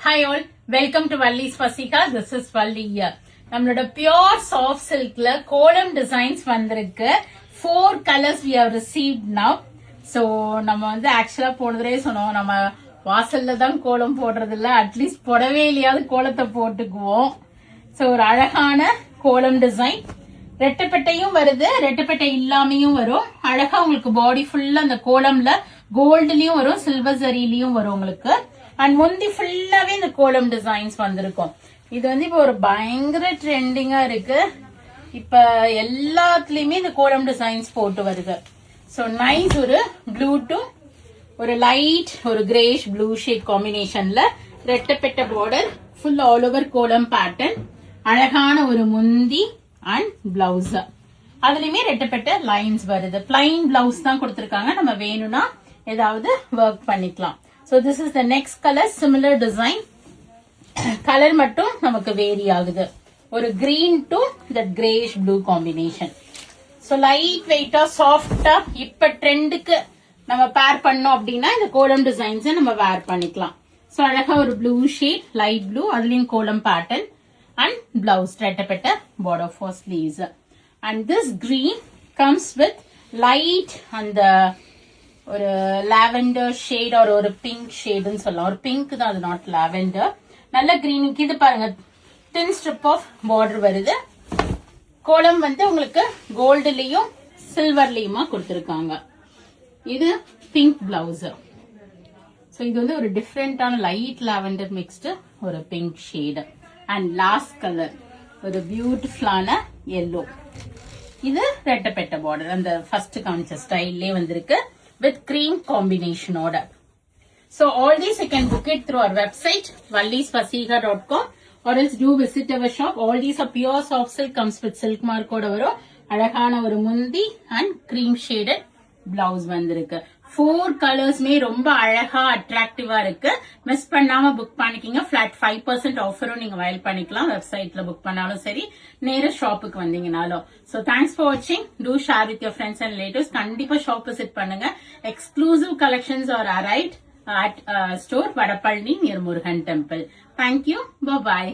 Hi all, welcome to Vallis Vaseha. This is Valli here. நம்மளோட pure soft silkல Kolam designs வந்திருக்கு. 4 colors we have received now. So நம்ம வந்து ஆக்சுவலா போனதுலே சொன்னோம் நம்ம வாசல்ல தான் கோலம் போடுறது இல்ல, அட்லீஸ்ட் புடவே இல்லையாவது கோலத்தை போட்டுக்குவோம். ஸோ ஒரு அழகான கோலம் டிசைன், ரெட்டப்பட்டையும் வருது, ரெட்டப்பட்டை இல்லாமையும் வரும். அழகா உங்களுக்கு பாடி ஃபுல்லா அந்த கோலம்ல கோல்டுலயும் வரும், சில்வர் ஜரிலையும் வரும் உங்களுக்கு. அண்ட் முந்தி ஃபுல்லாவே இந்த கோலம் டிசைன்ஸ் வந்திருக்கும். இது வந்து இப்போ ஒரு பயங்கர ட்ரெண்டிங்கா இருக்கு. இப்ப எல்லாத்துலயுமே இந்த கோலம் டிசைன்ஸ் போட்டு வருது. ஸோ நைஸ், ஒரு ப்ளூ டு ஒரு லைட் ஒரு கிரேஷ் ப்ளூ ஷேட் காம்பினேஷன்ல ரெட்டப்பட்ட border, full all over kolam pattern, அழகான ஒரு முந்தி அண்ட் பிளவுஸ். அதுலயுமே ரெட்டப்பட்ட லைன்ஸ் வருது. பிளைன் பிளவுஸ் தான் கொடுத்திருக்காங்க, நம்ம வேணும்னா ஏதாவது ஒர்க் பண்ணிக்கலாம். So this is the next color, similar design. Colour மட்டும் நமக்கு வேரி ஆகுது. ஒரு green to that grayish blue combination. So light weight சாஃப்டா இப்ப ட்ரெண்டுக்கு நம்ம பேர் பண்ணோம் அப்படின்னா இந்த கோலம் டிசைன்ஸ் நம்ம வேர் பண்ணிக்கலாம். ஸோ அழகா ஒரு ப்ளூ ஷேட், லைட் ப்ளூ, அதுலயும் கோலம் பேட்டர்ன் அண்ட் பிளவுஸ் ரெட்டப்பட்ட border for sleeves. And this green comes with light அந்த ஒரு லாவெண்டர் ஷேட் ஒரு பிங்க் ஷேடுன்னு சொல்லலாம். ஒரு பிங்க் தான், அது நாட் லாவெண்டர். நல்ல கிரீனுக்கு இது பாருங்க, தின் ஸ்ட்ரிப் ஆஃப் பார்டர் வருது. கோலம் வந்து உங்களுக்கு கோல்டுலயும் சில்வர்லயுமா கொடுத்திருக்காங்க. இது பிங்க் பிளவுஸ். ஸோ இது வந்து ஒரு டிஃப்ரெண்டான லைட் லாவெண்டர் மிக்ஸ்டு ஒரு pink shade. And last colour ஒரு பியூட்டிஃபுல்லான எல்லோ. இது ரெட்டப்பட்ட பார்டர், அந்த ஃபர்ஸ்ட் காமிச்ச ஸ்டைல்லே வந்திருக்கு with cream combination order. So all these you can book it through our website vallisvaseha.com or else do visit our shop. All these are pure soft silk, comes with silk mark oda varum. அழகான ஒரு முந்தி and cream shaded blouse வந்திருக்கு. 4 கலர்ஸ்மே ரொம்ப அழகா அட்ராக்டிவா இருக்கு. Miss பண்ணாம book பண்ணிக்கிங்க. ஃபிளாட் 5% ஆஃபரும் நீங்க வயல் பண்ணிக்கலாம். வெப்சைட்ல புக் பண்ணாலும் சரி, நேர ஷாப்புக்கு வந்தீங்கனாலும். ஸோ தேங்க்ஸ் ஃபார் வாட்சிங். Do share with your friends and relatives. கண்டிப்பா ஷாப் விசிட் பண்ணுங்க. Exclusive collections are arrived at store Vadapalani near Murugan Temple. Thank you. Bye bye.